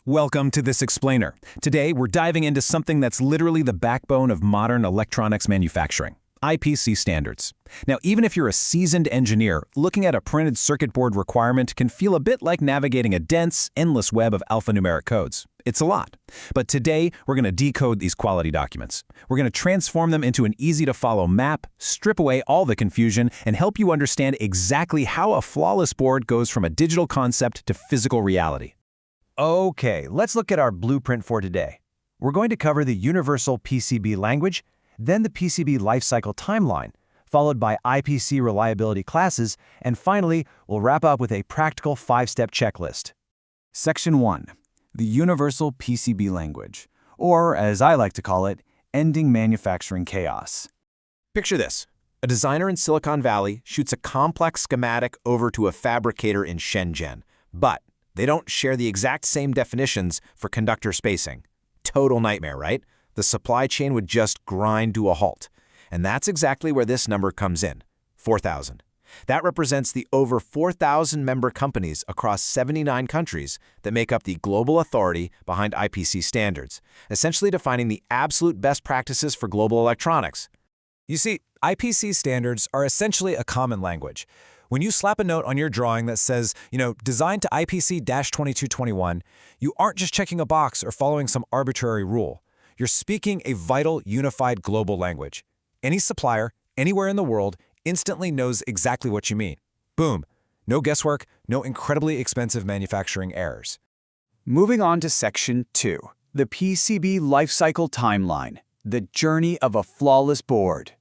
Welcome to this explainer. Today, we're diving into something that's literally the backbone of modern electronics manufacturing, IPC standards. Now, even if you're a seasoned engineer, looking at a printed circuit board requirement can feel a bit like navigating a dense, endless web of alphanumeric codes. It's a lot. But today, we're going to decode these quality documents. We're going to transform them into an easy-to-follow map, strip away all the confusion, and help you understand exactly how a flawless board goes from a digital concept to physical reality. Okay, let's look at our blueprint for today. We're going to cover the universal PCB language, then the PCB lifecycle timeline, followed by IPC reliability classes, and finally, we'll wrap up with a practical 5-step checklist. Section 1. The universal PCB language, or as I like to call it, ending manufacturing chaos. Picture this. A designer in Silicon Valley shoots a complex schematic over to a fabricator in Shenzhen, but they don't share the exact same definitions for conductor spacing. Total nightmare, right? The supply chain would just grind to a halt. And that's exactly where this number comes in, 4,000. That represents the over 4,000 member companies across 79 countries that make up the global authority behind IPC standards, essentially defining the absolute best practices for global electronics. You see, IPC standards are essentially a common language. When you slap a note on your drawing that says, designed to IPC-2221, you aren't just checking a box or following some arbitrary rule. You're speaking a vital, unified global language. Any supplier, anywhere in the world, instantly knows exactly what you mean. Boom. No guesswork, no incredibly expensive manufacturing errors. Moving on to Section 2, the PCB lifecycle timeline, the journey of a flawless board.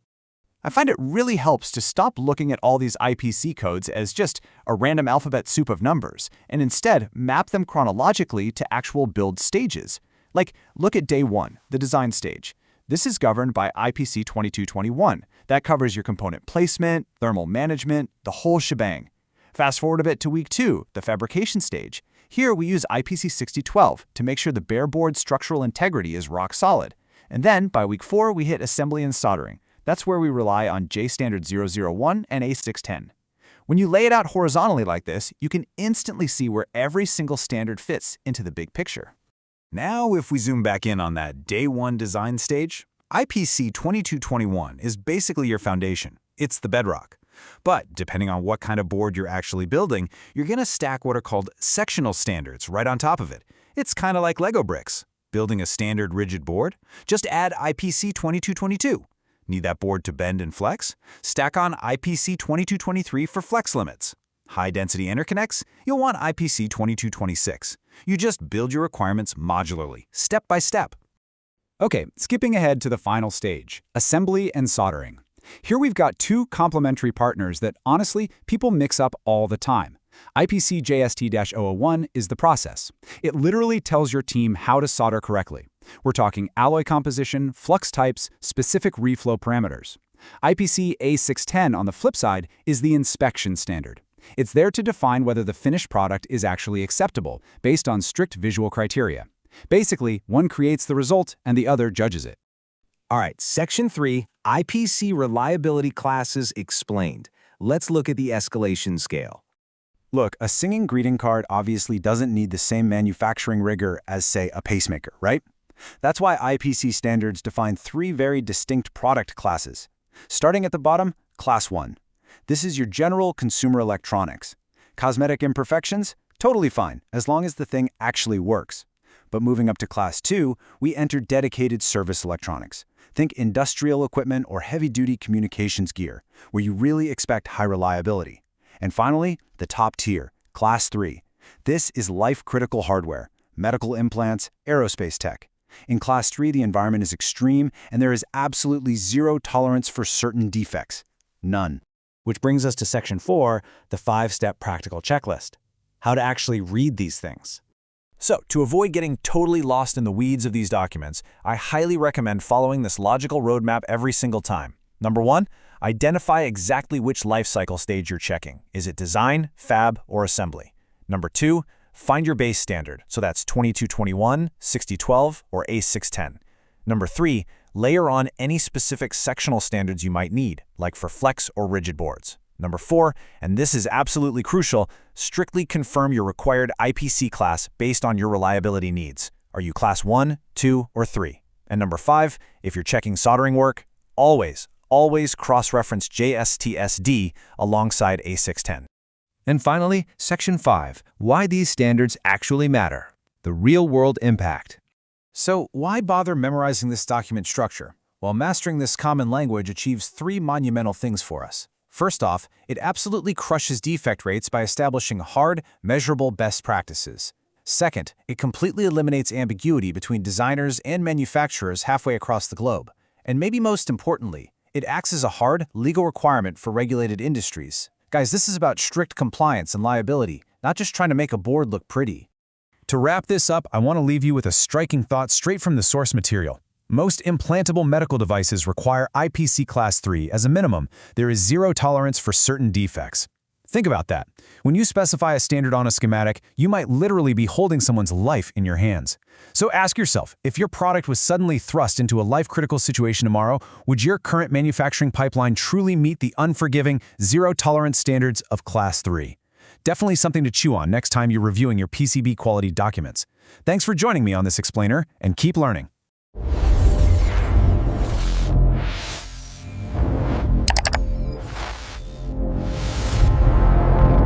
I find it really helps to stop looking at all these IPC codes as just a random alphabet soup of numbers, and instead map them chronologically to actual build stages. Like, look at Day 1, the design stage. This is governed by IPC 2221. That covers your component placement, thermal management, the whole shebang. Fast forward a bit to Week 2, the fabrication stage. Here we use IPC 6012 to make sure the bare board's structural integrity is rock solid. And then, by Week 4, we hit assembly and soldering. That's where we rely on J Standard 001 and A610. When you lay it out horizontally like this, you can instantly see where every single standard fits into the big picture. Now, if we zoom back in on that Day 1 design stage, IPC 2221 is basically your foundation. It's the bedrock. But depending on what kind of board you're actually building, you're going to stack what are called sectional standards right on top of it. It's kind of like Lego bricks. Building a standard rigid board? Just add IPC 2222. Need that board to bend and flex? Stack on IPC 2223 for flex limits. High-density interconnects? You'll want IPC 2226. You just build your requirements modularly, step by step. Okay, skipping ahead to the final stage, assembly and soldering. Here we've got two complementary partners that, honestly, people mix up all the time. IPC JST-001 is the process. It literally tells your team how to solder correctly. We're talking alloy composition, flux types, specific reflow parameters. IPC A610, on the flip side, is the inspection standard. It's there to define whether the finished product is actually acceptable, based on strict visual criteria. Basically, one creates the result and the other judges it. All right, Section 3, IPC reliability classes explained. Let's look at the escalation scale. Look, a singing greeting card obviously doesn't need the same manufacturing rigor as, say, a pacemaker, right? That's why IPC standards define 3 very distinct product classes. Starting at the bottom, Class 1. This is your general consumer electronics. Cosmetic imperfections? Totally fine, as long as the thing actually works. But moving up to Class 2, we enter dedicated service electronics. Think industrial equipment or heavy-duty communications gear, where you really expect high reliability. And finally, the top tier, Class 3. This is life-critical hardware, medical implants, aerospace tech. In Class 3, the environment is extreme, and there is absolutely zero tolerance for certain defects. None. Which brings us to Section 4, the 5-step practical checklist. How to actually read these things. So, to avoid getting totally lost in the weeds of these documents, I highly recommend following this logical roadmap every single time. Number 1, identify exactly which lifecycle stage you're checking. Is it design, fab, or assembly? Number 2, find your base standard, so that's 2221, 6012, or A610. Number 3, layer on any specific sectional standards you might need, like for flex or rigid boards. Number 4, and this is absolutely crucial, strictly confirm your required IPC class based on your reliability needs. Are you class 1, 2, or 3? And number 5, if you're checking soldering work, always cross-reference JSTSD alongside A610. And finally, Section 5, why these standards actually matter. The real-world impact. So why bother memorizing this document structure? Well, mastering this common language achieves 3 monumental things for us. First off, it absolutely crushes defect rates by establishing hard, measurable best practices. Second, it completely eliminates ambiguity between designers and manufacturers halfway across the globe. And maybe most importantly, it acts as a hard, legal requirement for regulated industries. Guys, this is about strict compliance and liability, not just trying to make a board look pretty. To wrap this up, I want to leave you with a striking thought straight from the source material. Most implantable medical devices require IPC Class 3 as a minimum. There is zero tolerance for certain defects. Think about that. When you specify a standard on a schematic, you might literally be holding someone's life in your hands. So ask yourself, if your product was suddenly thrust into a life-critical situation tomorrow, would your current manufacturing pipeline truly meet the unforgiving, zero-tolerance standards of Class 3? Definitely something to chew on next time you're reviewing your PCB quality documents. Thanks for joining me on this explainer, and keep learning.